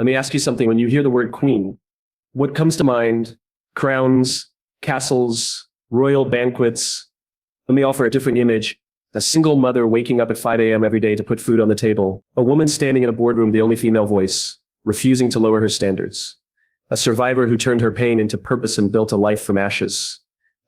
Let me ask you something. When you hear the word queen, what comes to mind? Crowns, castles, royal banquets. Let me offer a different image. A single mother waking up at 5 a.m. every day to put food on the table. A woman standing in a boardroom, the only female voice, refusing to lower her standards. A survivor who turned her pain into purpose and built a life from ashes.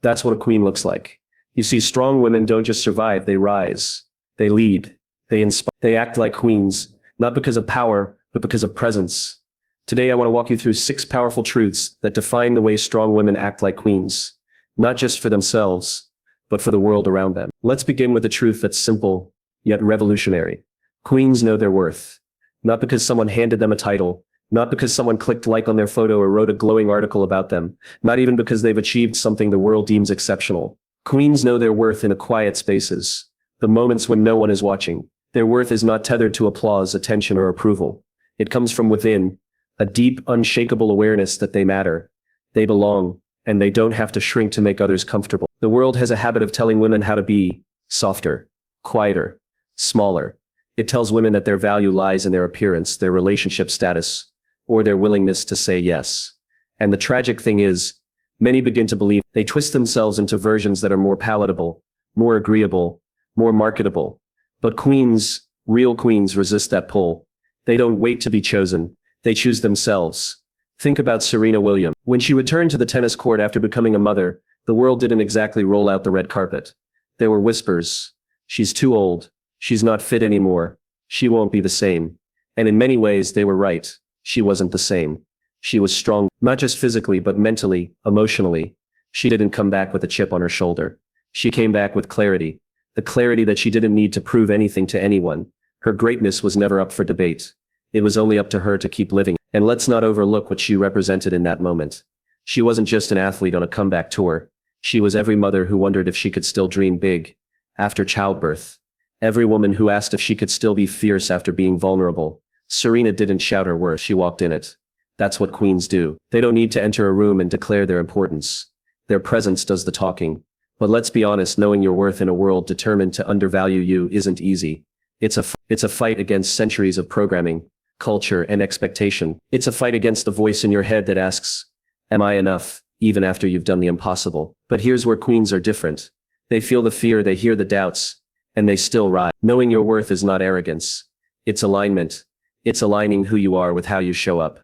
That's what a queen looks like. You see, strong women don't just survive, they rise. They lead. They inspire. They act like queens, not because of power, but because of presence. Today, I want to walk you through 6 powerful truths that define the way strong women act like queens, not just for themselves, but for the world around them. Let's begin with a truth that's simple, yet revolutionary. Queens know their worth. Not because someone handed them a title, not because someone clicked like on their photo or wrote a glowing article about them, not even because they've achieved something the world deems exceptional. Queens know their worth in the quiet spaces, the moments when no one is watching. Their worth is not tethered to applause, attention, or approval. It comes from within, a deep, unshakable awareness that they matter, they belong, and they don't have to shrink to make others comfortable. The world has a habit of telling women how to be softer, quieter, smaller. It tells women that their value lies in their appearance, their relationship status, or their willingness to say yes. And the tragic thing is, many begin to believe. They twist themselves into versions that are more palatable, more agreeable, more marketable. But queens, real queens, resist that pull. They don't wait to be chosen. They choose themselves. Think about Serena Williams. When she returned to the tennis court after becoming a mother, the world didn't exactly roll out the red carpet. There were whispers. She's too old. She's not fit anymore. She won't be the same. And in many ways, they were right. She wasn't the same. She was strong, not just physically, but mentally, emotionally. She didn't come back with a chip on her shoulder. She came back with clarity. The clarity that she didn't need to prove anything to anyone. Her greatness was never up for debate. It was only up to her to keep living. And let's not overlook what she represented in that moment. She wasn't just an athlete on a comeback tour. She was every mother who wondered if she could still dream big after childbirth. Every woman who asked if she could still be fierce after being vulnerable. Serena didn't shout her worth, she walked in it. That's what queens do. They don't need to enter a room and declare their importance. Their presence does the talking. But let's be honest, knowing your worth in a world determined to undervalue you isn't easy. It's a fight against centuries of programming, culture, and expectation. It's a fight against the voice in your head that asks, am I enough, even after you've done the impossible? But here's where queens are different. They feel the fear, they hear the doubts, and they still rise. Knowing your worth is not arrogance. It's alignment. It's aligning who you are with how you show up.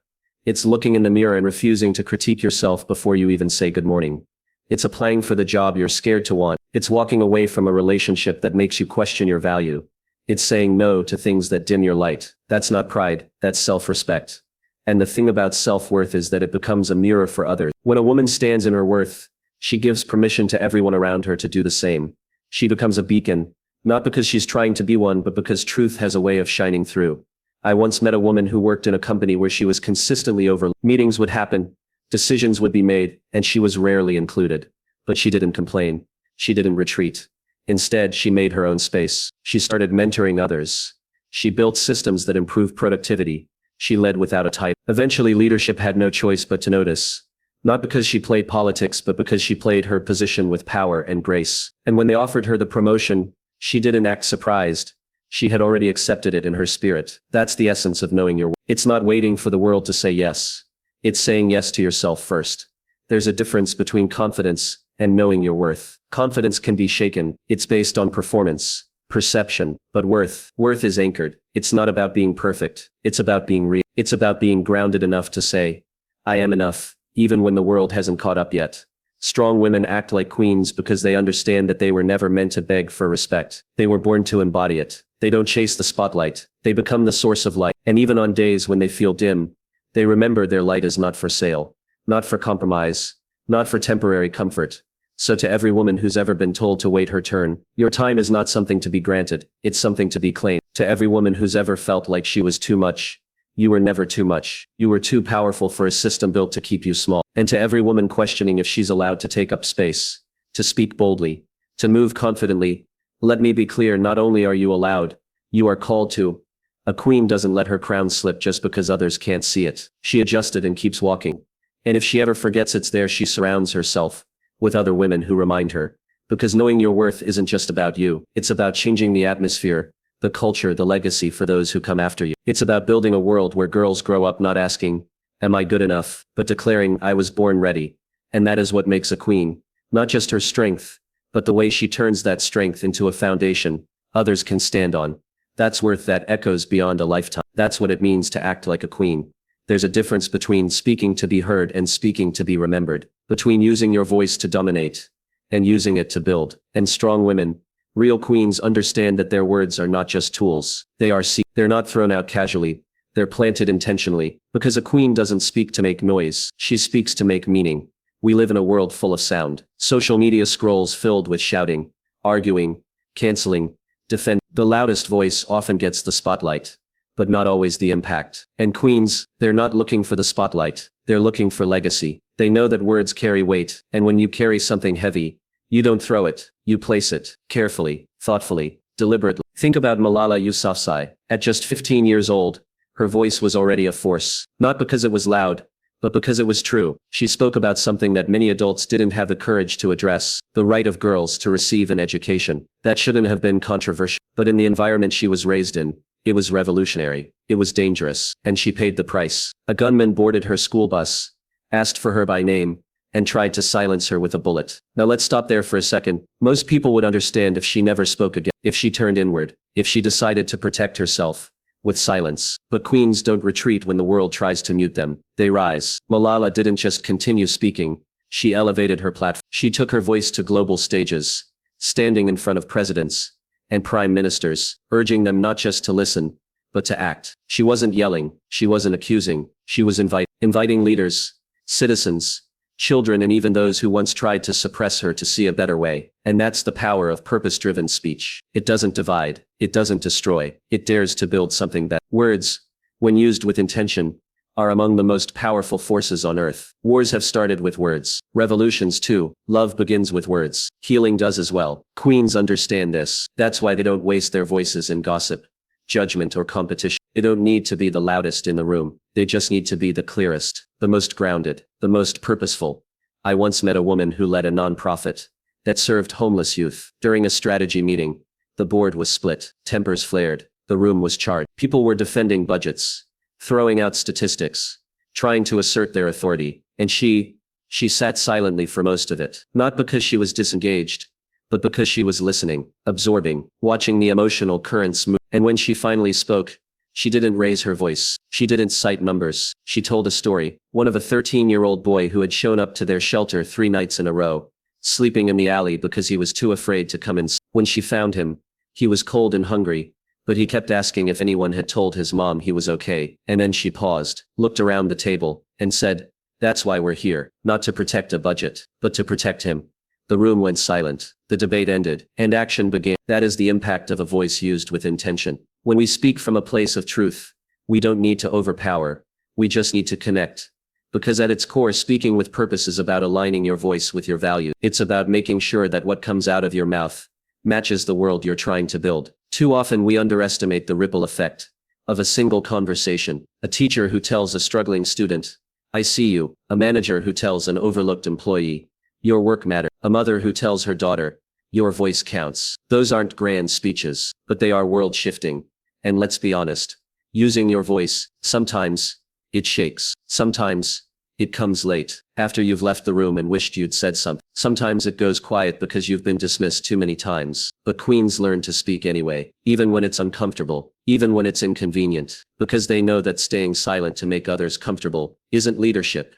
It's looking in the mirror and refusing to critique yourself before you even say good morning. It's applying for the job you're scared to want. It's walking away from a relationship that makes you question your value. It's saying no to things that dim your light. That's not pride, that's self-respect. And the thing about self-worth is that it becomes a mirror for others. When a woman stands in her worth, she gives permission to everyone around her to do the same. She becomes a beacon, not because she's trying to be one, but because truth has a way of shining through. I once met a woman who worked in a company where she was consistently overlooked. Meetings would happen, decisions would be made, and she was rarely included. But she didn't complain. She didn't retreat. Instead, she made her own space. She started mentoring others. She built systems that improved productivity. She led without a title. Eventually, leadership had no choice but to notice. Not because she played politics, but because she played her position with power and grace. And when they offered her the promotion, she didn't act surprised. She had already accepted it in her spirit. That's the essence of knowing your worth. It's not waiting for the world to say yes. It's saying yes to yourself first. There's a difference between confidence and knowing your worth. Confidence can be shaken. It's based on performance, perception, but worth is anchored. It's not about being perfect. It's about being real. It's about being grounded enough to say, I am enough, even when the world hasn't caught up yet. Strong women act like queens because they understand that they were never meant to beg for respect. They were born to embody it. They don't chase the spotlight. They become the source of light. And even on days when they feel dim, they remember their light is not for sale, not for compromise, not for temporary comfort. So to every woman who's ever been told to wait her turn, your time is not something to be granted, it's something to be claimed. To every woman who's ever felt like she was too much, you were never too much. You were too powerful for a system built to keep you small. And to every woman questioning if she's allowed to take up space, to speak boldly, to move confidently, let me be clear, not only are you allowed, you are called to. A queen doesn't let her crown slip just because others can't see it. She adjusts it and keeps walking. And if she ever forgets it's there, she surrounds herself with other women who remind her. Because knowing your worth isn't just about you, it's about changing the atmosphere the culture, the legacy for those who come after you. It's about building a world where girls grow up not asking, am I good enough, but declaring, I was born ready. And that is what makes a queen. Not just her strength, but the way she turns that strength into a foundation others can stand on. That's worth that echoes beyond a lifetime. That's what it means to act like a queen. There's a difference between speaking to be heard and speaking to be remembered, between using your voice to dominate and using it to build. And strong women, real queens, understand that their words are not just tools. They're not thrown out casually. They're planted intentionally, because a queen doesn't speak to make noise. She speaks to make meaning. We live in a world full of sound. Social media scrolls filled with shouting, arguing, canceling, defend. The loudest voice often gets the spotlight, but not always the impact. And queens, they're not looking for the spotlight. They're looking for legacy. They know that words carry weight, and when you carry something heavy, you don't throw it, you place it, carefully, thoughtfully, deliberately. Think about Malala Yousafzai. At just 15 years old, her voice was already a force. Not because it was loud, but because it was true. She spoke about something that many adults didn't have the courage to address, the right of girls to receive an education. That shouldn't have been controversial. But in the environment she was raised in, it was revolutionary. It was dangerous, and she paid the price. A gunman boarded her school bus, asked for her by name, and tried to silence her with a bullet. Now let's stop there for a second. Most people would understand if she never spoke again, if she turned inward, if she decided to protect herself with silence. But queens don't retreat when the world tries to mute them. They rise. Malala didn't just continue speaking. She elevated her platform. She took her voice to global stages, standing in front of presidents and prime ministers, urging them not just to listen, but to act. She wasn't yelling. She wasn't accusing. She was inviting leaders, citizens, children, and even those who once tried to suppress her to see a better way. And that's the power of purpose-driven speech. It doesn't divide. It doesn't destroy. It dares to build something that. Words, when used with intention, are among the most powerful forces on earth. Wars have started with words. Revolutions too. Love begins with words. Healing does as well. Queens understand this. That's why they don't waste their voices in gossip, judgment, or competition. They don't need to be the loudest in the room. They just need to be the clearest, the most grounded, the most purposeful. I once met a woman who led a nonprofit that served homeless youth. During a strategy meeting, the board was split, tempers flared, the room was charged. People were defending budgets, throwing out statistics, trying to assert their authority, and she sat silently for most of it. Not because she was disengaged, but because she was listening, absorbing, watching the emotional currents move. And when she finally spoke, she didn't raise her voice. She didn't cite numbers. She told a story. One of a 13-year-old boy who had shown up to their shelter 3 nights in a row, sleeping in the alley because he was too afraid to come in. When she found him, he was cold and hungry, but he kept asking if anyone had told his mom he was okay. And then she paused, looked around the table, and said, "That's why we're here. Not to protect a budget, but to protect him." The room went silent. The debate ended, and action began. That is the impact of a voice used with intention. When we speak from a place of truth, we don't need to overpower. We just need to connect. Because at its core, speaking with purpose is about aligning your voice with your values. It's about making sure that what comes out of your mouth matches the world you're trying to build. Too often we underestimate the ripple effect of a single conversation. A teacher who tells a struggling student, "I see you." A manager who tells an overlooked employee, "Your work matters." A mother who tells her daughter, "Your voice counts." Those aren't grand speeches, but they are world-shifting. And let's be honest, using your voice, sometimes it shakes. Sometimes it comes late, after you've left the room and wished you'd said something. Sometimes it goes quiet because you've been dismissed too many times. But queens learn to speak anyway, even when it's uncomfortable, even when it's inconvenient, because they know that staying silent to make others comfortable isn't leadership.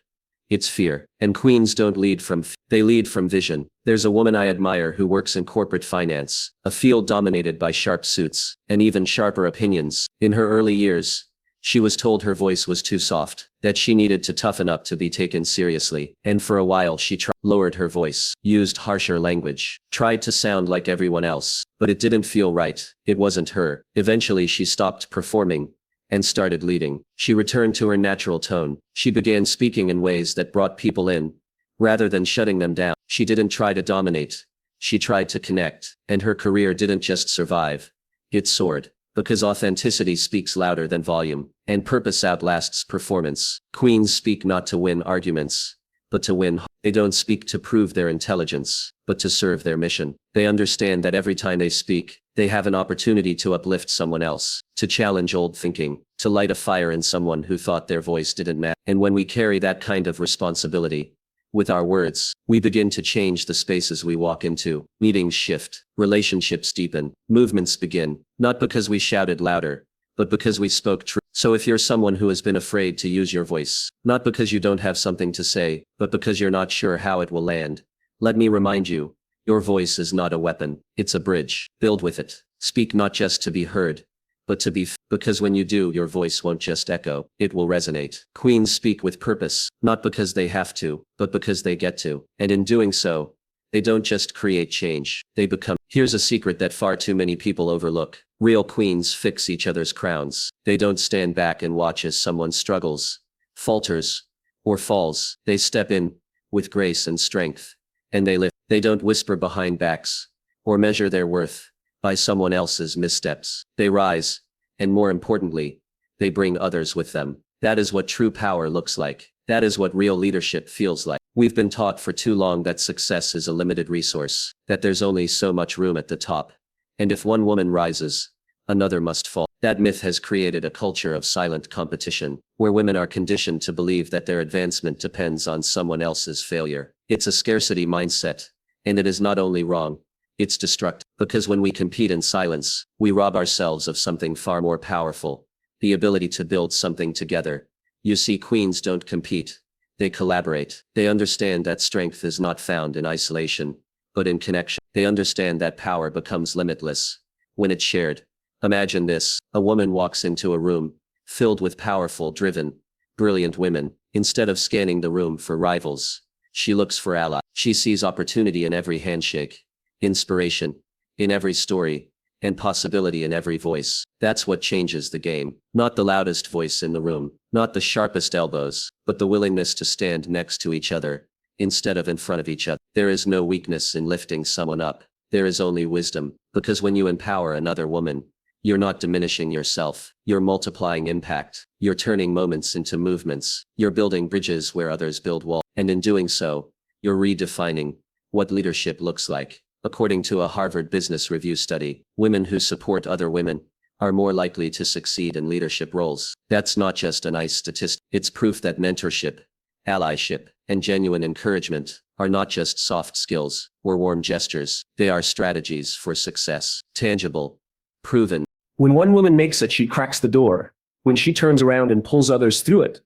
It's fear. And queens don't lead from fear. They lead from vision. There's a woman I admire who works in corporate finance, a field dominated by sharp suits and even sharper opinions. In her early years, she was told her voice was too soft, that she needed to toughen up to be taken seriously. And for a while she lowered her voice, used harsher language, tried to sound like everyone else. But it didn't feel right. It wasn't her. Eventually she stopped performing and started leading. She returned to her natural tone. She began speaking in ways that brought people in, rather than shutting them down. She didn't try to dominate. She tried to connect. And her career didn't just survive. It soared. Because authenticity speaks louder than volume, and purpose outlasts performance. Queens speak not to win arguments, but to win. They don't speak to prove their intelligence, but to serve their mission. They understand that every time they speak, They have an opportunity to uplift someone else, to challenge old thinking, to light a fire in someone who thought their voice didn't matter. And when we carry that kind of responsibility with our words, we begin to change the spaces we walk into. Meetings shift, relationships deepen, movements begin, not because we shouted louder, but because we spoke truth. So if you're someone who has been afraid to use your voice, not because you don't have something to say, but because you're not sure how it will land, let me remind you, your voice is not a weapon, it's a bridge. Build with it. Speak not just to be heard, but to be because when you do, your voice won't just echo, it will resonate. Queens speak with purpose, not because they have to, but because they get to. And in doing so, they don't just create change, they become. Here's a secret that far too many people overlook. Real queens fix each other's crowns. They don't stand back and watch as someone struggles, falters, or falls. They step in with grace and strength, and they lift. They don't whisper behind backs or measure their worth by someone else's missteps. They rise, and more importantly, they bring others with them. That is what true power looks like. That is what real leadership feels like. We've been taught for too long that success is a limited resource, that there's only so much room at the top, and if one woman rises, another must fall. That myth has created a culture of silent competition, where women are conditioned to believe that their advancement depends on someone else's failure. It's a scarcity mindset, and it is not only wrong, it's destructive. Because when we compete in silence, we rob ourselves of something far more powerful, the ability to build something together. You see, queens don't compete, they collaborate. They understand that strength is not found in isolation, but in connection. They understand that power becomes limitless when it's shared. Imagine this: a woman walks into a room filled with powerful, driven, brilliant women. Instead of scanning the room for rivals, she looks for allies. She sees opportunity in every handshake, inspiration in every story, and possibility in every voice. That's what changes the game. Not the loudest voice in the room, not the sharpest elbows, but the willingness to stand next to each other instead of in front of each other. There is no weakness in lifting someone up. There is only wisdom, because when you empower another woman, you're not diminishing yourself. You're multiplying impact. You're turning moments into movements. You're building bridges where others build walls. And in doing so, you're redefining what leadership looks like. According to a Harvard Business Review study, women who support other women are more likely to succeed in leadership roles. That's not just a nice statistic. It's proof that mentorship, allyship, and genuine encouragement are not just soft skills or warm gestures. They are strategies for success. Tangible, proven. When one woman makes it, she cracks the door. When she turns around and pulls others through it,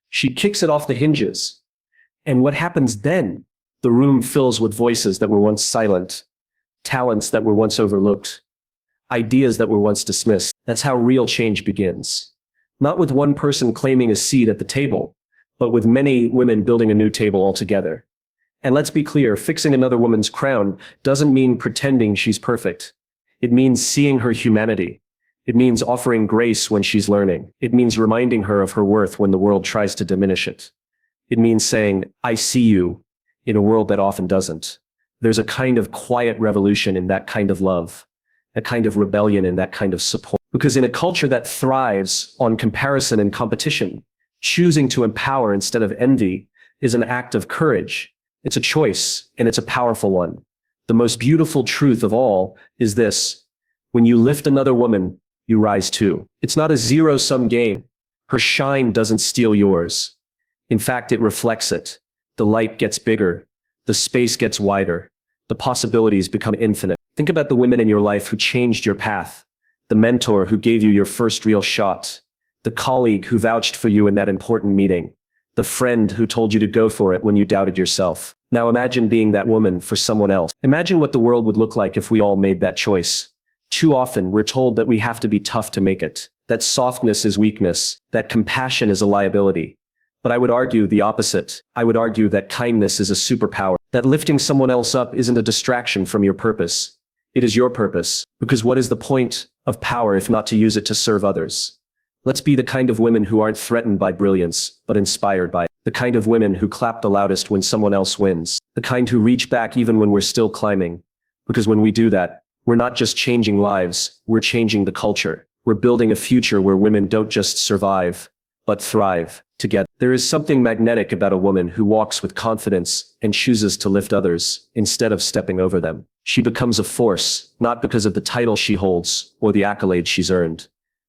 she kicks it off the hinges. And what happens then? The room fills with voices that were once silent, talents that were once overlooked, ideas that were once dismissed. That's how real change begins. Not with one person claiming a seat at the table, but with many women building a new table altogether. And let's be clear, fixing another woman's crown doesn't mean pretending she's perfect. It means seeing her humanity. It means offering grace when she's learning. It means reminding her of her worth when the world tries to diminish it. It means saying, "I see you," in a world that often doesn't. There's a kind of quiet revolution in that kind of love, a kind of rebellion in that kind of support. Because in a culture that thrives on comparison and competition, choosing to empower instead of envy is an act of courage. It's a choice, and it's a powerful one. The most beautiful truth of all is this: when you lift another woman, you rise too. It's not a zero-sum game. Her shine doesn't steal yours. In fact, it reflects it. The light gets bigger. The space gets wider. The possibilities become infinite. Think about the women in your life who changed your path. The mentor who gave you your first real shot. The colleague who vouched for you in that important meeting. The friend who told you to go for it when you doubted yourself. Now imagine being that woman for someone else. Imagine what the world would look like if we all made that choice. Too often, we're told that we have to be tough to make it, that softness is weakness, that compassion is a liability. But I would argue the opposite. I would argue that kindness is a superpower, that lifting someone else up isn't a distraction from your purpose. It is your purpose, because what is the point of power if not to use it to serve others? Let's be the kind of women who aren't threatened by brilliance, but inspired by it. The kind of women who clap the loudest when someone else wins. The kind who reach back even when we're still climbing. Because when we do that, we're not just changing lives, we're changing the culture. We're building a future where women don't just survive, but thrive together. There is something magnetic about a woman who walks with confidence and chooses to lift others instead of stepping over them. She becomes a force, not because of the title she holds or the accolades she's earned,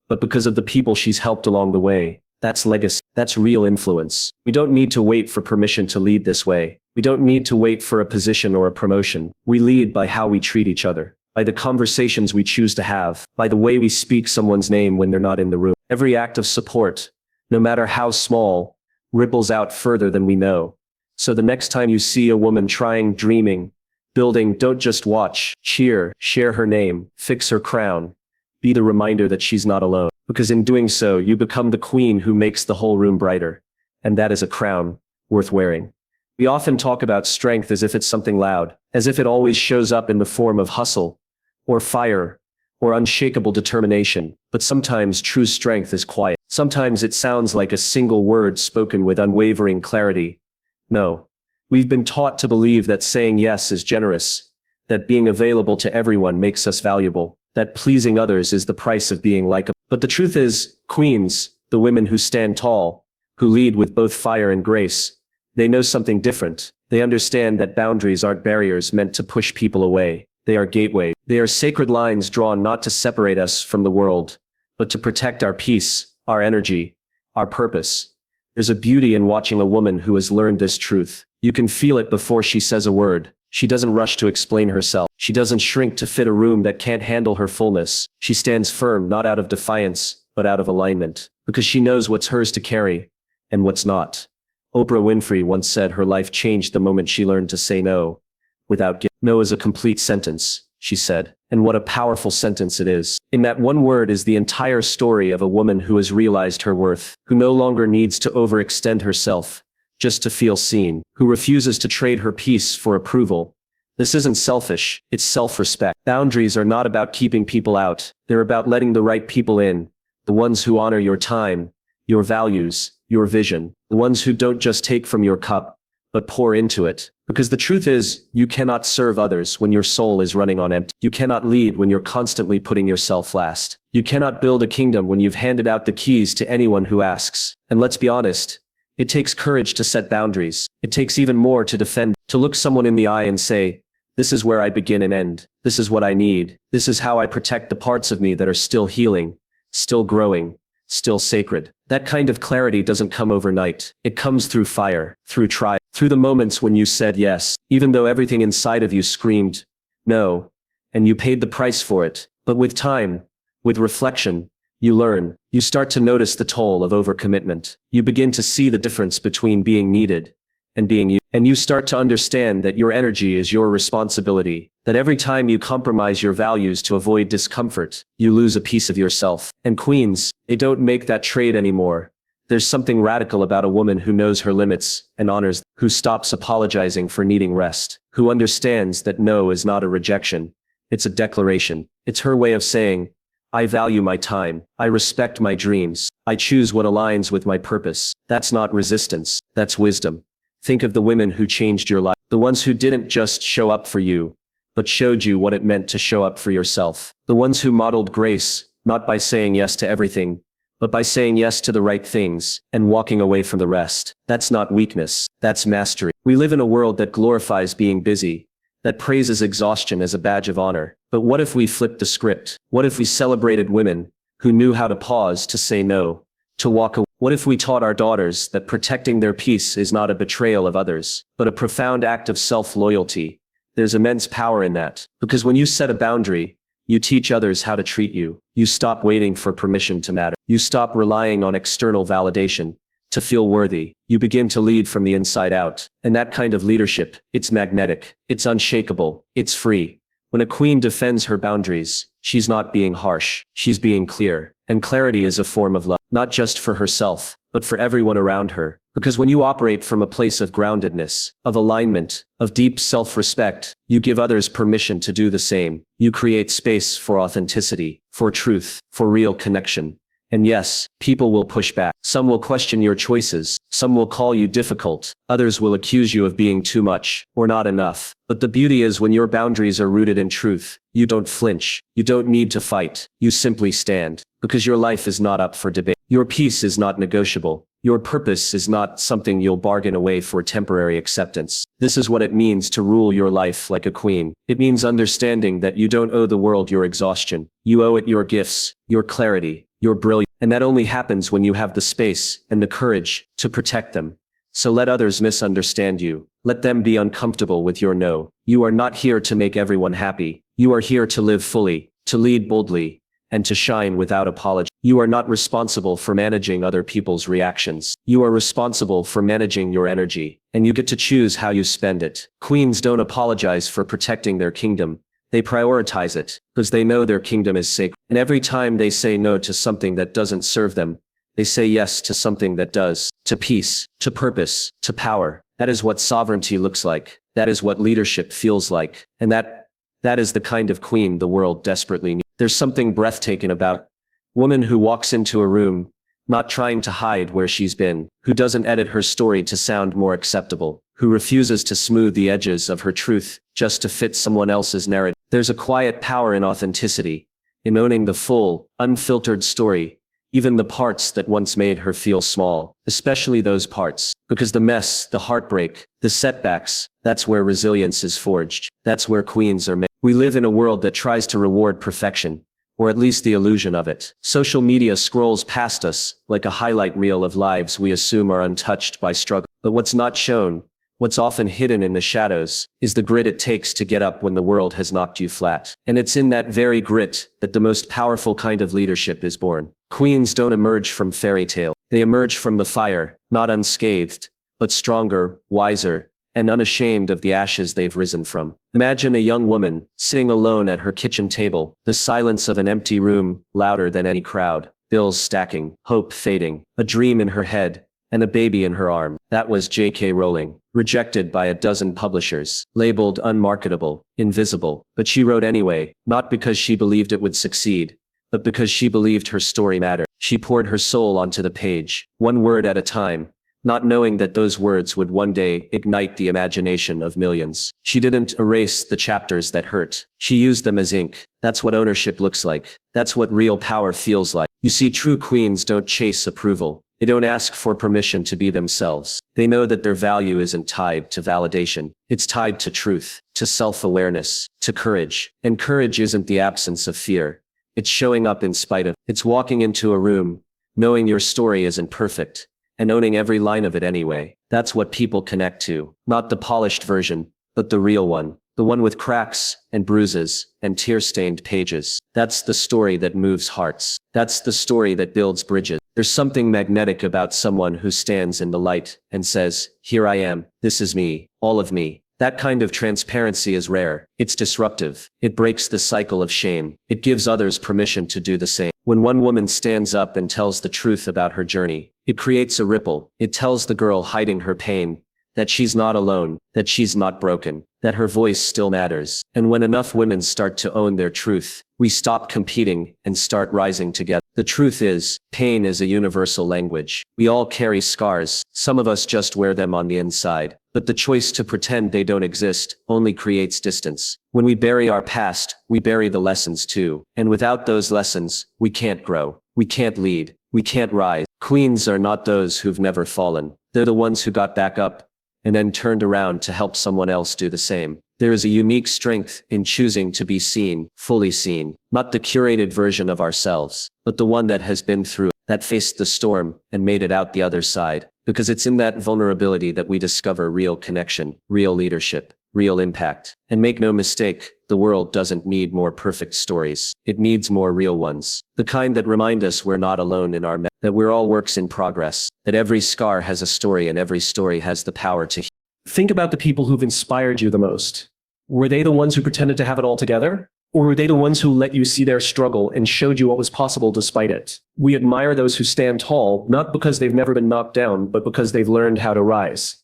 but because of the people she's helped along the way. That's legacy. That's real influence. We don't need to wait for permission to lead this way. We don't need to wait for a position or a promotion. We lead by how we treat each other, by the conversations we choose to have, by the way we speak someone's name when they're not in the room. Every act of support, no matter how small, ripples out further than we know. So the next time you see a woman trying, dreaming, building, don't just watch, cheer, share her name, fix her crown. Be the reminder that she's not alone. Because in doing so, you become the queen who makes the whole room brighter. And that is a crown worth wearing. We often talk about strength as if it's something loud, as if it always shows up in the form of hustle, or fire, or unshakable determination. But sometimes true strength is quiet. Sometimes it sounds like a single word spoken with unwavering clarity. No. We've been taught to believe that saying yes is generous, that being available to everyone makes us valuable, that pleasing others is the price of being likable. But the truth is, queens, the women who stand tall, who lead with both fire and grace, they know something different. They understand that boundaries aren't barriers meant to push people away. They are gateways. They are sacred lines drawn not to separate us from the world, but to protect our peace, our energy, our purpose. There's a beauty in watching a woman who has learned this truth. You can feel it before she says a word. She doesn't rush to explain herself. She doesn't shrink to fit a room that can't handle her fullness. She stands firm not out of defiance, but out of alignment, because she knows what's hers to carry and what's not. Oprah Winfrey once said her life changed the moment she learned to say no without guilt. No is a complete sentence, she said. And what a powerful sentence it is. In that one word is the entire story of a woman who has realized her worth, who no longer needs to overextend herself just to feel seen, who refuses to trade her peace for approval. This isn't selfish, it's self-respect. Boundaries are not about keeping people out. They're about letting the right people in, the ones who honor your time, your values, your vision, the ones who don't just take from your cup, but pour into it. Because the truth is, you cannot serve others when your soul is running on empty. You cannot lead when you're constantly putting yourself last. You cannot build a kingdom when you've handed out the keys to anyone who asks. And let's be honest, it takes courage to set boundaries. It takes even more to defend, to look someone in the eye and say, this is where I begin and end. This is what I need. This is how I protect the parts of me that are still healing, still growing, still sacred. That kind of clarity doesn't come overnight. It comes through fire, through trial, through the moments when you said yes, even though everything inside of you screamed no, and you paid the price for it. But with time, with reflection, you learn. You start to notice the toll of overcommitment. You begin to see the difference between being needed and being used. And you start to understand that your energy is your responsibility, that every time you compromise your values to avoid discomfort, you lose a piece of yourself. And queens, they don't make that trade anymore. There's something radical about a woman who knows her limits and honors, who stops apologizing for needing rest, who understands that no is not a rejection. It's a declaration. It's her way of saying, I value my time. I respect my dreams. I choose what aligns with my purpose. That's not resistance. That's wisdom. Think of the women who changed your life. The ones who didn't just show up for you, but showed you what it meant to show up for yourself. The ones who modeled grace, not by saying yes to everything, but by saying yes to the right things and walking away from the rest. That's not weakness. That's mastery. We live in a world that glorifies being busy, that praises exhaustion as a badge of honor. But what if we flipped the script? What if we celebrated women who knew how to pause, to say no, to walk away? What if we taught our daughters that protecting their peace is not a betrayal of others, but a profound act of self-loyalty? There's immense power in that. Because when you set a boundary, you teach others how to treat you. You stop waiting for permission to matter. You stop relying on external validation to feel worthy. You begin to lead from the inside out. And that kind of leadership, it's magnetic, it's unshakable, it's free. When a queen defends her boundaries, she's not being harsh, she's being clear. And clarity is a form of love, not just for herself, but for everyone around her. Because when you operate from a place of groundedness, of alignment, of deep self-respect, you give others permission to do the same. You create space for authenticity, for truth, for real connection. And yes, people will push back. Some will question your choices. Some will call you difficult. Others will accuse you of being too much or not enough. But the beauty is when your boundaries are rooted in truth, you don't flinch. You don't need to fight. You simply stand. Because your life is not up for debate. Your peace is not negotiable. Your purpose is not something you'll bargain away for temporary acceptance. This is what it means to rule your life like a queen. It means understanding that you don't owe the world your exhaustion. You owe it your gifts, your clarity, your brilliance. And that only happens when you have the space and the courage to protect them. So let others misunderstand you. Let them be uncomfortable with your no. You are not here to make everyone happy. You are here to live fully, to lead boldly, and to shine without apology. You are not responsible for managing other people's reactions. You are responsible for managing your energy, and you get to choose how you spend it. Queens don't apologize for protecting their kingdom. They prioritize it, because they know their kingdom is sacred. And every time they say no to something that doesn't serve them, they say yes to something that does. To peace, to purpose, to power. That is what sovereignty looks like. That is what leadership feels like. And that is the kind of queen the world desperately needs. There's something breathtaking about a woman who walks into a room, not trying to hide where she's been, who doesn't edit her story to sound more acceptable, who refuses to smooth the edges of her truth just to fit someone else's narrative. There's a quiet power in authenticity, in owning the full, unfiltered story, even the parts that once made her feel small, especially those parts, because the mess, the heartbreak, the setbacks, that's where resilience is forged. That's where queens are made. We live in a world that tries to reward perfection, or at least the illusion of it. Social media scrolls past us like a highlight reel of lives we assume are untouched by struggle. But what's not shown, what's often hidden in the shadows, is the grit it takes to get up when the world has knocked you flat. And it's in that very grit that the most powerful kind of leadership is born. Queens don't emerge from fairy tale. They emerge from the fire, not unscathed, but stronger, wiser, and unashamed of the ashes they've risen from. Imagine a young woman sitting alone at her kitchen table, the silence of an empty room louder than any crowd, bills stacking, hope fading, a dream in her head, and a baby in her arm. That was J.K. Rowling, rejected by a dozen publishers, labeled unmarketable, invisible. But she wrote anyway, not because she believed it would succeed, but because she believed her story mattered. She poured her soul onto the page, one word at a time, not knowing that those words would one day ignite the imagination of millions. She didn't erase the chapters that hurt. She used them as ink. That's what ownership looks like. That's what real power feels like. You see, true queens don't chase approval. They don't ask for permission to be themselves. They know that their value isn't tied to validation. It's tied to truth, to self-awareness, to courage. And courage isn't the absence of fear. It's showing up in spite of. It's walking into a room, knowing your story isn't perfect, and owning every line of it anyway. That's what people connect to. Not the polished version, but the real one. The one with cracks and bruises and tear-stained pages. That's the story that moves hearts. That's the story that builds bridges. There's something magnetic about someone who stands in the light and says, "Here I am. This is me. All of me." That kind of transparency is rare. It's disruptive. It breaks the cycle of shame. It gives others permission to do the same. When one woman stands up and tells the truth about her journey, it creates a ripple. It tells the girl hiding her pain that she's not alone, that she's not broken, that her voice still matters. And when enough women start to own their truth, we stop competing and start rising together. The truth is, pain is a universal language. We all carry scars. Some of us just wear them on the inside. But the choice to pretend they don't exist only creates distance. When we bury our past, we bury the lessons too. And without those lessons, we can't grow. We can't lead. We can't rise. Queens are not those who've never fallen. They're the ones who got back up and then turned around to help someone else do the same. There is a unique strength in choosing to be seen, fully seen, not the curated version of ourselves, but the one that has been through, that faced the storm and made it out the other side. Because it's in that vulnerability that we discover real connection, real leadership, real impact. And make no mistake, the world doesn't need more perfect stories. It needs more real ones. The kind that remind us we're not alone in our mess, that we're all works in progress, that every scar has a story and every story has the power to heal. Think about the people who've inspired you the most. Were they the ones who pretended to have it all together? Or were they the ones who let you see their struggle and showed you what was possible despite it? We admire those who stand tall, not because they've never been knocked down, but because they've learned how to rise.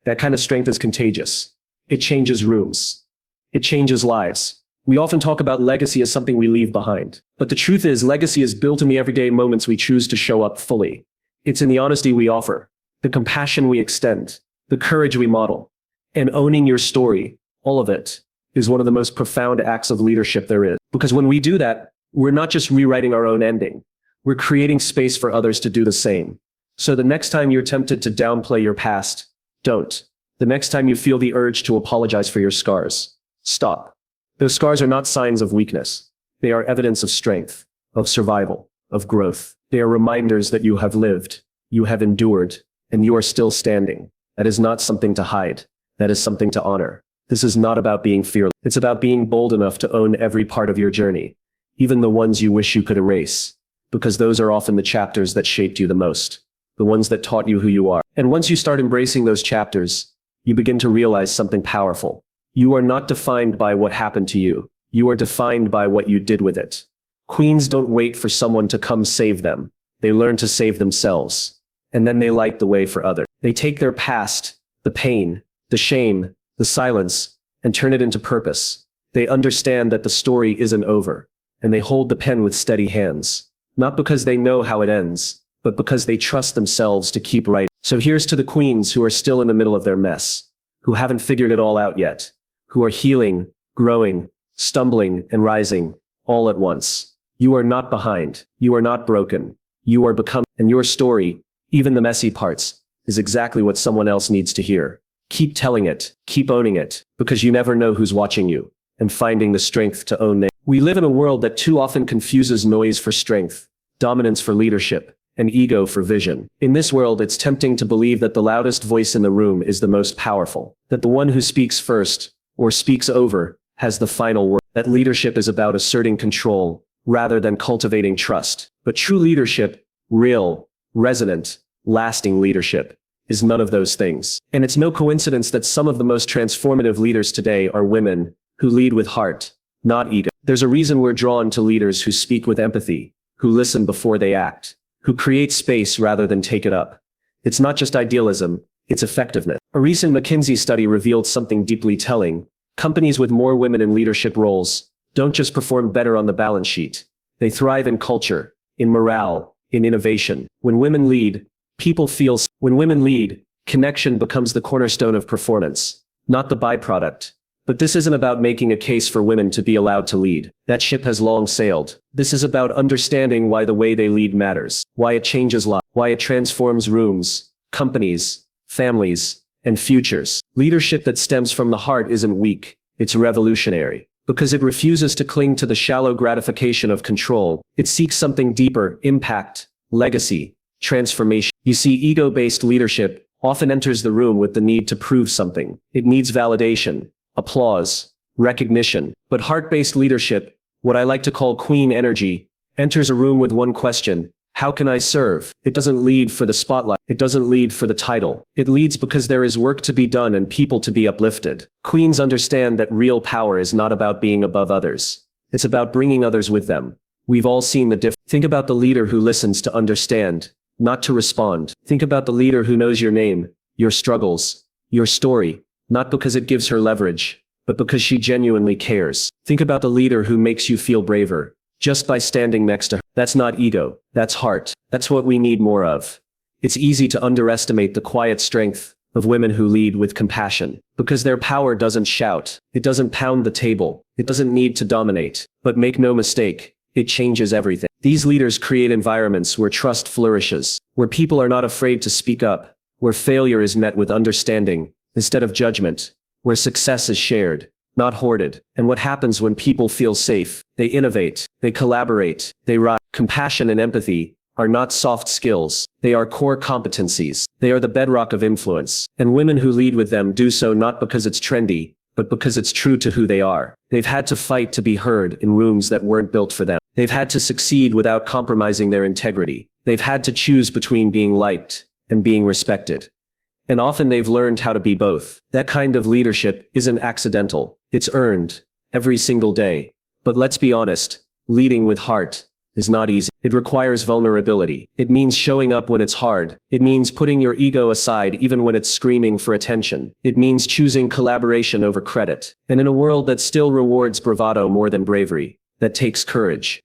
That kind of strength is contagious. It changes rooms. It changes lives. We often talk about legacy as something we leave behind. But the truth is, legacy is built in the everyday moments we choose to show up fully. It's in the honesty we offer, the compassion we extend, the courage we model, and owning your story, all of it, is one of the most profound acts of leadership there is. Because when we do that, we're not just rewriting our own ending. We're creating space for others to do the same. So the next time you're tempted to downplay your past, don't. The next time you feel the urge to apologize for your scars, stop. Those scars are not signs of weakness. They are evidence of strength, of survival, of growth. They are reminders that you have lived, you have endured, and you are still standing. That is not something to hide. That is something to honor. This is not about being fearless. It's about being bold enough to own every part of your journey, even the ones you wish you could erase, because those are often the chapters that shaped you the most, the ones that taught you who you are. And once you start embracing those chapters, you begin to realize something powerful. You are not defined by what happened to you. You are defined by what you did with it. Queens don't wait for someone to come save them. They learn to save themselves. And then they light the way for others. They take their past, the pain, the shame, the silence, and turn it into purpose. They understand that the story isn't over, and they hold the pen with steady hands. Not because they know how it ends, but because they trust themselves to keep writing. So here's to the queens who are still in the middle of their mess, who haven't figured it all out yet, who are healing, growing, stumbling, and rising, all at once. You are not behind. You are not broken. You are becoming, and your story, even the messy parts, is exactly what someone else needs to hear. Keep telling it, keep owning it, because you never know who's watching you, and finding the strength to own them. We live in a world that too often confuses noise for strength, dominance for leadership, and ego for vision. In this world, it's tempting to believe that the loudest voice in the room is the most powerful, that the one who speaks first, or speaks over, has the final word, that leadership is about asserting control, rather than cultivating trust. But true leadership, real, resonant, lasting leadership, is none of those things. And it's no coincidence that some of the most transformative leaders today are women who lead with heart, not ego. There's a reason we're drawn to leaders who speak with empathy, who listen before they act, who create space rather than take it up. It's not just idealism, it's effectiveness. A recent McKinsey study revealed something deeply telling. Companies with more women in leadership roles don't just perform better on the balance sheet. They thrive in culture, in morale, in innovation. When women lead, when women lead, connection becomes the cornerstone of performance, not the byproduct. But this isn't about making a case for women to be allowed to lead. That ship has long sailed. This is about understanding why the way they lead matters, why it changes lives, why it transforms rooms, companies, families, and futures. Leadership that stems from the heart isn't weak, it's revolutionary. Because it refuses to cling to the shallow gratification of control. It seeks something deeper: impact, legacy, transformation. You see, ego-based leadership often enters the room with the need to prove something. It needs validation, applause, recognition. But heart-based leadership, what I like to call queen energy, enters a room with one question: how can I serve? It doesn't lead for the spotlight. It doesn't lead for the title. It leads because there is work to be done and people to be uplifted. Queens understand that real power is not about being above others. It's about bringing others with them. We've all seen the difference. Think about the leader who listens to understand, not to respond. Think about the leader who knows your name, your struggles, your story, not because it gives her leverage, but because she genuinely cares. Think about the leader who makes you feel braver, just by standing next to her. That's not ego, that's heart. That's what we need more of. It's easy to underestimate the quiet strength of women who lead with compassion, because their power doesn't shout, it doesn't pound the table, it doesn't need to dominate. But make no mistake, it changes everything. These leaders create environments where trust flourishes, where people are not afraid to speak up, where failure is met with understanding instead of judgment, where success is shared, not hoarded. And what happens when people feel safe? They innovate, they collaborate, they rise. Compassion and empathy are not soft skills. They are core competencies. They are the bedrock of influence. And women who lead with them do so not because it's trendy, but because it's true to who they are. They've had to fight to be heard in rooms that weren't built for them. They've had to succeed without compromising their integrity. They've had to choose between being liked and being respected. And often they've learned how to be both. That kind of leadership isn't accidental. It's earned every single day. But let's be honest, leading with heart is not easy. It requires vulnerability. It means showing up when it's hard. It means putting your ego aside even when it's screaming for attention. It means choosing collaboration over credit. And in a world that still rewards bravado more than bravery, that takes courage,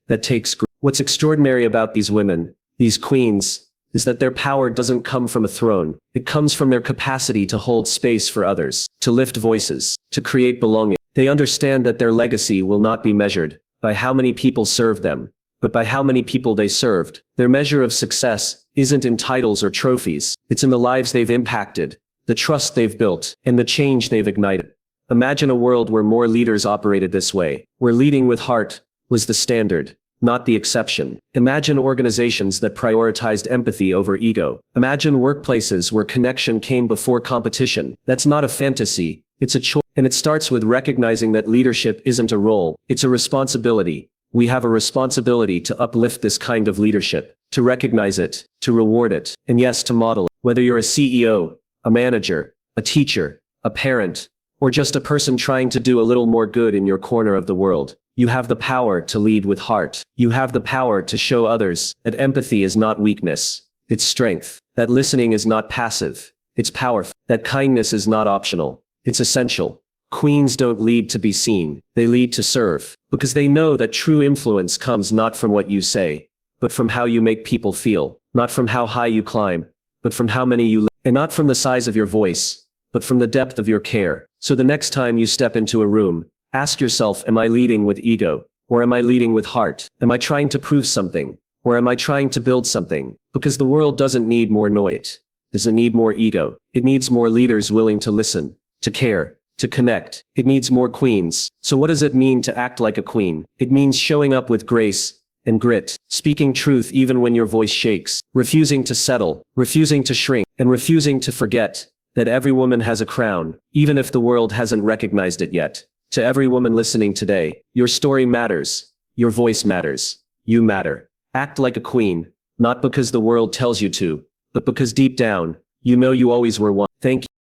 What's extraordinary about these women, these queens, is that their power doesn't come from a throne. It comes from their capacity to hold space for others, to lift voices, to create belonging. They understand that their legacy will not be measured by how many people serve them, but by how many people they served. Their measure of success isn't in titles or trophies. It's in the lives they've impacted, the trust they've built, and the change they've ignited. Imagine a world where more leaders operated this way, where leading with heart was the standard, not the exception. Imagine organizations that prioritized empathy over ego. Imagine workplaces where connection came before competition. That's not a fantasy, it's a choice. And it starts with recognizing that leadership isn't a role, it's a responsibility. We have a responsibility to uplift this kind of leadership, to recognize it, to reward it, and yes, to model it. Whether you're a CEO, a manager, a teacher, a parent, or just a person trying to do a little more good in your corner of the world, you have the power to lead with heart. You have the power to show others that empathy is not weakness, it's strength. That listening is not passive, it's powerful. That kindness is not optional, it's essential. Queens don't lead to be seen, they lead to serve, because they know that true influence comes not from what you say, but from how you make people feel, not from how high you climb, but from how many you lift, and not from the size of your voice, but from the depth of your care. So the next time you step into a room, ask yourself, am I leading with ego? Or am I leading with heart? Am I trying to prove something? Or am I trying to build something? Because the world doesn't need more noise. It doesn't need more ego. It needs more leaders willing to listen, to care, to connect. It needs more queens. So what does it mean to act like a queen? It means showing up with grace and grit, speaking truth even when your voice shakes, refusing to settle, refusing to shrink, and refusing to forget that every woman has a crown, even if the world hasn't recognized it yet. To every woman listening today, your story matters. Your voice matters. You matter. Act like a queen, not because the world tells you to, but because deep down, you know you always were one. Thank you.